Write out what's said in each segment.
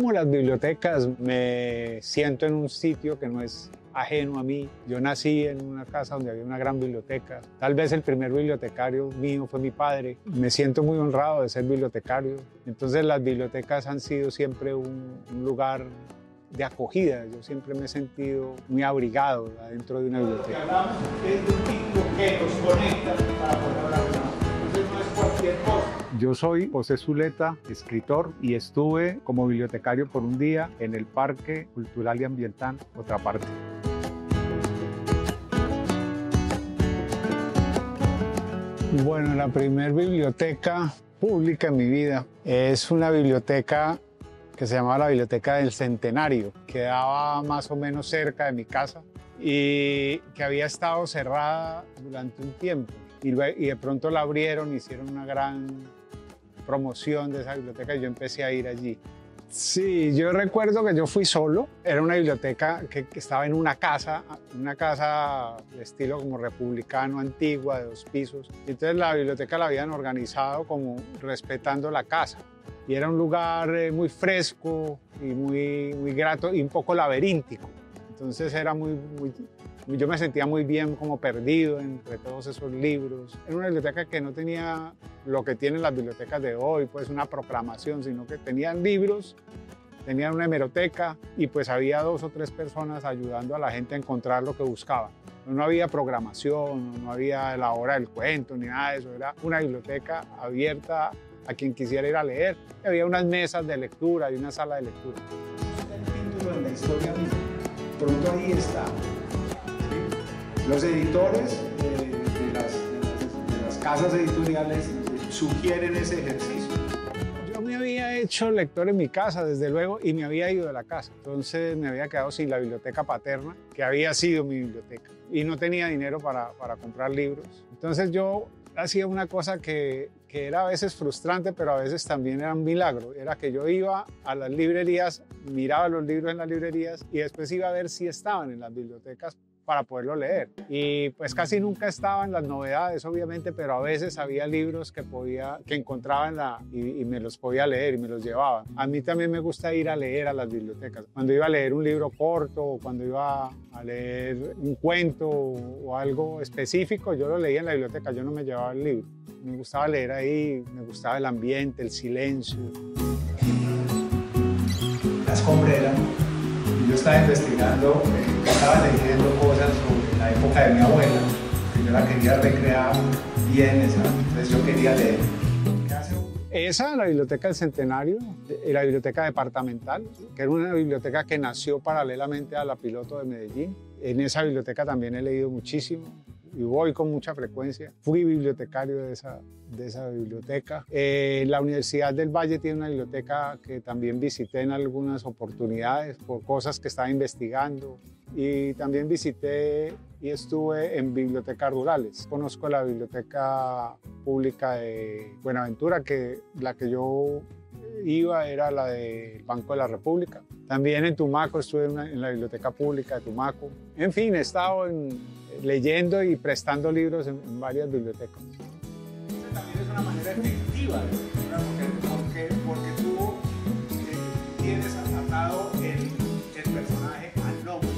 amo las bibliotecas, me siento en un sitio que no es ajeno a mí. Yo nací en una casa donde había una gran biblioteca. Tal vez el primer bibliotecario mío fue mi padre. Me siento muy honrado de ser bibliotecario. Entonces las bibliotecas han sido siempre un lugar de acogida. Yo siempre me he sentido muy abrigado adentro de una biblioteca. Hablamos de un vínculo que nos conecta para poder hablar de nosotros. Entonces no es cualquier cosa. Yo soy José Zuleta, escritor, y estuve como bibliotecario por un día en el Parque Cultural y Ambiental Otra Parte. Bueno, la primera biblioteca pública en mi vida es una biblioteca que se llamaba la Biblioteca del Centenario. Quedaba más o menos cerca de mi casa y que había estado cerrada durante un tiempo. Y de pronto la abrieron, hicieron una gran promoción de esa biblioteca y yo empecé a ir allí. Sí, yo recuerdo que yo fui solo. Era una biblioteca que estaba en una casa de estilo como republicano, antigua, de 2 pisos. Entonces la biblioteca la habían organizado como respetando la casa. Y era un lugar muy fresco y muy grato y un poco laberíntico. Entonces era yo me sentía muy bien como perdido entre todos esos libros. Era una biblioteca que no tenía lo que tienen las bibliotecas de hoy, pues una proclamación, sino que tenían libros, tenían una hemeroteca y pues había 2 o 3 personas ayudando a la gente a encontrar lo que buscaban. No había programación, no había la hora del cuento ni nada de eso. Era una biblioteca abierta a quien quisiera ir a leer. Había unas mesas de lectura y una sala de lectura. El título de la historia misma. Pronto ahí está. Los editores de las casas editoriales sugieren ese ejercicio. Yo me había hecho lector en mi casa, desde luego, y me había ido de la casa. Entonces me había quedado sin la biblioteca paterna, que había sido mi biblioteca. Y no tenía dinero para comprar libros. Entonces yo hacía una cosa que era a veces frustrante, pero a veces también era un milagro. Era que yo iba a las librerías, miraba los libros en las librerías y después iba a ver si estaban en las bibliotecas para poderlo leer. Y pues casi nunca estaban las novedades, obviamente, pero a veces había libros que encontraba y me los podía leer y me los llevaba. A mí también me gusta ir a leer a las bibliotecas. Cuando iba a leer un libro corto o cuando iba a leer un cuento o algo específico, yo lo leía en la biblioteca, yo no me llevaba el libro. Me gustaba leer ahí, me gustaba el ambiente, el silencio. La escombrera. Yo estaba investigando, estaba leyendo cosas sobre la época de mi abuela, que yo la quería recrear bien, entonces yo quería leer. Esa, la Biblioteca del Centenario, la biblioteca departamental, que era una biblioteca que nació paralelamente a la Piloto de Medellín. En esa biblioteca también he leído muchísimo y voy con mucha frecuencia. Fui bibliotecario de esa biblioteca. La Universidad del Valle tiene una biblioteca que también visité en algunas oportunidades por cosas que estaba investigando. Y también visité y estuve en bibliotecas rurales. Conozco la biblioteca pública de Buenaventura, la que yo iba era la del Banco de la República. También en Tumaco estuve en la biblioteca pública de Tumaco. En fin, he estado leyendo y prestando libros en varias bibliotecas. Esa también es una manera efectiva de lectura, porque tú tienes atado el personaje al nombre.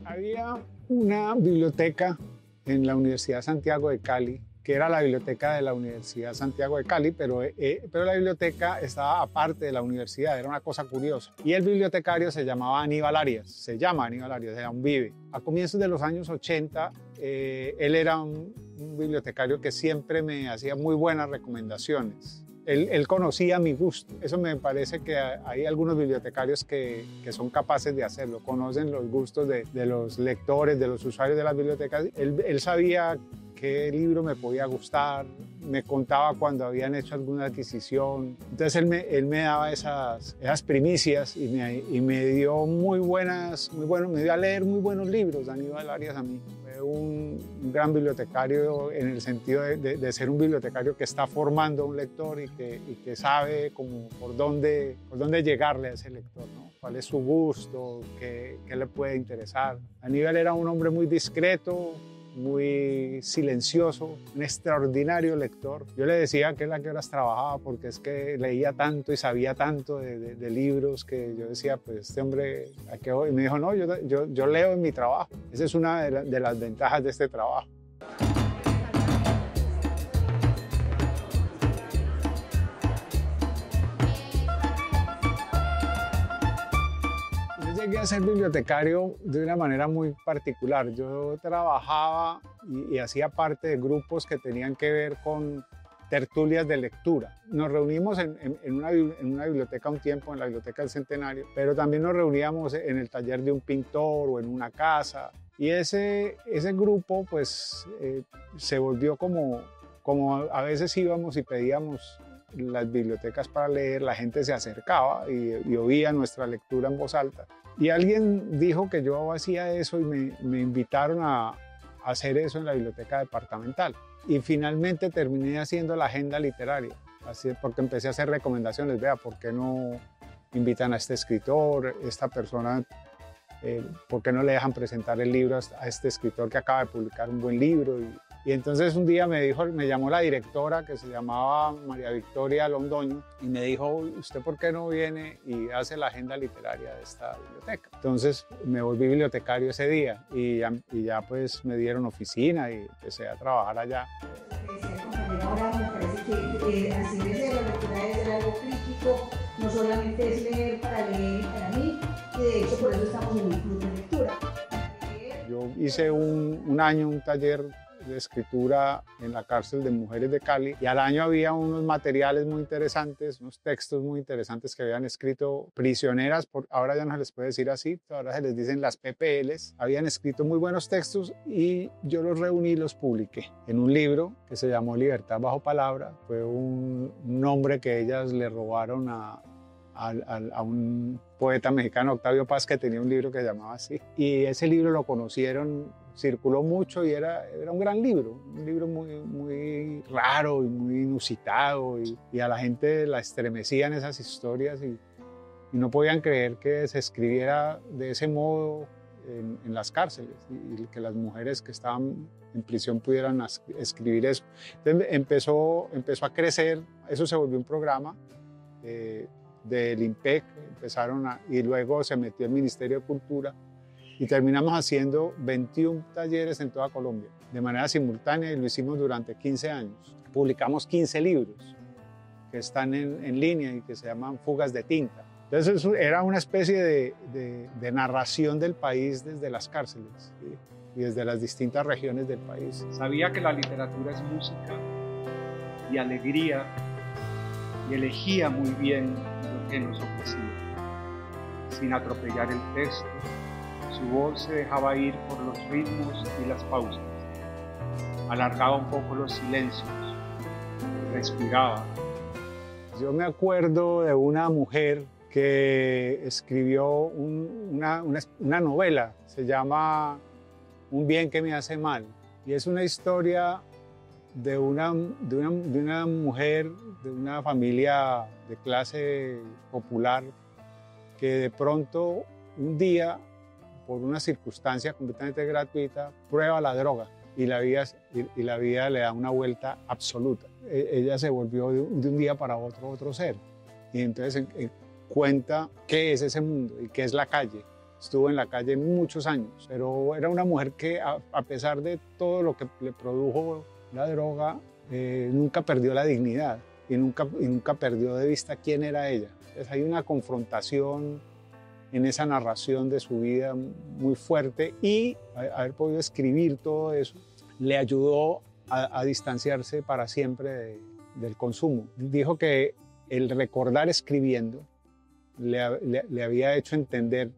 Había una biblioteca en la Universidad Santiago de Cali, que era la biblioteca de la Universidad Santiago de Cali, pero la biblioteca estaba aparte de la universidad, era una cosa curiosa. Y el bibliotecario se llamaba Aníbal Arias, era un vive. A comienzos de los años 80, él era un bibliotecario que siempre me hacía muy buenas recomendaciones. Él conocía mi gusto. Eso me parece que hay algunos bibliotecarios que son capaces de hacerlo, conocen los gustos de los lectores, de los usuarios de las bibliotecas. Él sabía qué libro me podía gustar, me contaba cuando habían hecho alguna adquisición. Entonces él me daba esas primicias y me dio me dio a leer muy buenos libros. Aníbal Arias a mí fue un gran bibliotecario en el sentido de ser un bibliotecario que está formando a un lector y que sabe como por dónde llegarle a ese lector, ¿no? Cuál es su gusto, qué le puede interesar. Aníbal era un hombre muy discreto, muy silencioso, un extraordinario lector. Yo le decía que él a qué horas trabajaba porque es que leía tanto y sabía tanto de libros que yo decía, pues este hombre, ¿a qué hora? Y me dijo, no, yo leo en mi trabajo. Esa es una de las ventajas de este trabajo. Llegué a ser bibliotecario de una manera muy particular. Yo trabajaba y hacía parte de grupos que tenían que ver con tertulias de lectura. Nos reunimos en una biblioteca un tiempo, en la Biblioteca del Centenario, pero también nos reuníamos en el taller de un pintor o en una casa. Y ese grupo pues se volvió como a veces íbamos y pedíamos las bibliotecas para leer, la gente se acercaba y oía nuestra lectura en voz alta. Y alguien dijo que yo hacía eso y me invitaron a hacer eso en la biblioteca departamental. Y finalmente terminé haciendo la agenda literaria, así porque empecé a hacer recomendaciones. Vea, ¿por qué no invitan a este escritor, esta persona? ¿Por qué no le dejan presentar el libro a este escritor que acaba de publicar un buen libro? Y entonces un día me llamó la directora, que se llamaba María Victoria Londoño, y me dijo, ¿usted por qué no viene y hace la agenda literaria de esta biblioteca? Entonces me volví bibliotecario ese día y ya pues me dieron oficina y empecé a trabajar allá. Ahora me parece que hacer de la lectura es algo crítico, no solamente es leer para mí, y de hecho por eso estamos en un club de lectura. Yo hice un año un taller de escritura en la cárcel de mujeres de Cali y al año había unos materiales muy interesantes, unos textos muy interesantes que habían escrito prisioneras, ahora ya no se les puede decir así, ahora se les dicen las PPLs, habían escrito muy buenos textos y yo los reuní y los publiqué en un libro que se llamó Libertad bajo palabra. Fue un nombre que ellas le robaron a un poeta mexicano, Octavio Paz, que tenía un libro que se llamaba así. Y ese libro lo conocieron, circuló mucho y era un gran libro, un libro muy, muy raro y muy inusitado y a la gente la estremecían esas historias y no podían creer que se escribiera de ese modo en las cárceles y que las mujeres que estaban en prisión pudieran escribir eso. Entonces empezó a crecer, eso se volvió un programa del IMPEC, y luego se metió el Ministerio de Cultura y terminamos haciendo 21 talleres en toda Colombia de manera simultánea y lo hicimos durante 15 años. Publicamos 15 libros que están en línea y que se llaman Fugas de Tinta. Entonces era una especie de narración del país desde las cárceles, ¿sí? Y desde las distintas regiones del país. Sabía que la literatura es música y alegría y elegía muy bien lo que nos ofrecía. Sin atropellar el texto, su voz se dejaba ir por los ritmos y las pausas. Alargaba un poco los silencios, respiraba. Yo me acuerdo de una mujer que escribió una novela, se llama Un bien que me hace mal, y es una historia de una mujer de una familia de clase popular que de pronto un día, por una circunstancia completamente gratuita, prueba la droga y la vida le da una vuelta absoluta. Ella se volvió de un día para otro ser y entonces cuenta qué es ese mundo y qué es la calle. Estuvo en la calle muchos años, pero era una mujer que a pesar de todo lo que le produjo la droga, nunca perdió la dignidad y nunca perdió de vista quién era ella. Entonces hay una confrontación en esa narración de su vida muy fuerte y haber podido escribir todo eso le ayudó a distanciarse para siempre del consumo. Dijo que el recordar escribiendo le había hecho entender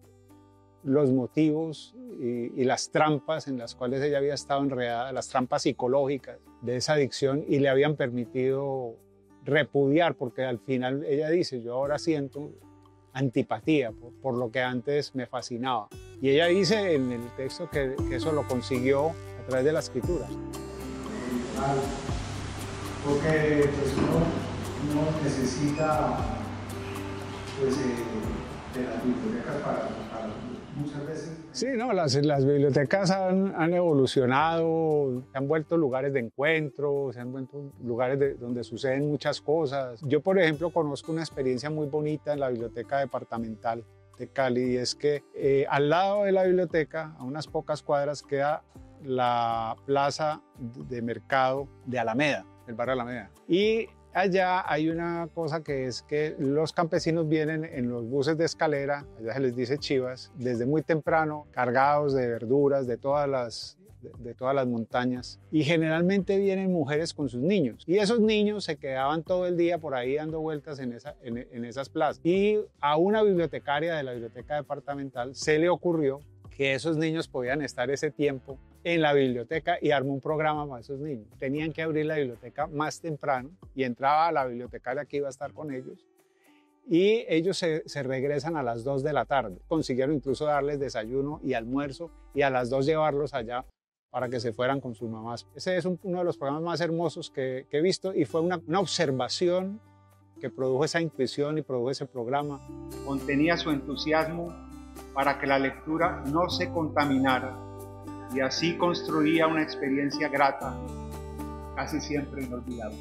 los motivos y las trampas en las cuales ella había estado enredada, las trampas psicológicas de esa adicción y le habían permitido repudiar, porque al final ella dice, yo ahora siento antipatía por lo que antes me fascinaba. Y ella dice en el texto que eso lo consiguió a través de la escritura. Porque pues uno necesita pues, de las bibliotecas para muchas veces. Sí, no, las bibliotecas han evolucionado, se han vuelto lugares de encuentro, se han vuelto lugares donde suceden muchas cosas. Yo, por ejemplo, conozco una experiencia muy bonita en la biblioteca departamental de Cali, y es que al lado de la biblioteca, a unas pocas cuadras, queda la plaza de mercado de Alameda, el barrio Alameda. Y allá hay una cosa que es que los campesinos vienen en los buses de escalera, allá se les dice chivas, desde muy temprano, cargados de verduras de todas las montañas, y generalmente vienen mujeres con sus niños, y esos niños se quedaban todo el día por ahí dando vueltas en esas plazas. Y a una bibliotecaria de la biblioteca departamental se le ocurrió que esos niños podían estar ese tiempo en la biblioteca, y armó un programa para esos niños. Tenían que abrir la biblioteca más temprano y entraba la bibliotecaria que iba a estar con ellos, y ellos se regresan a las 2 de la tarde. Consiguieron incluso darles desayuno y almuerzo, y a las 2 llevarlos allá para que se fueran con sus mamás. Ese es uno de los programas más hermosos que he visto, y fue una observación que produjo esa intuición y produjo ese programa. Contenía su entusiasmo para que la lectura no se contaminara, y así construía una experiencia grata, casi siempre inolvidable.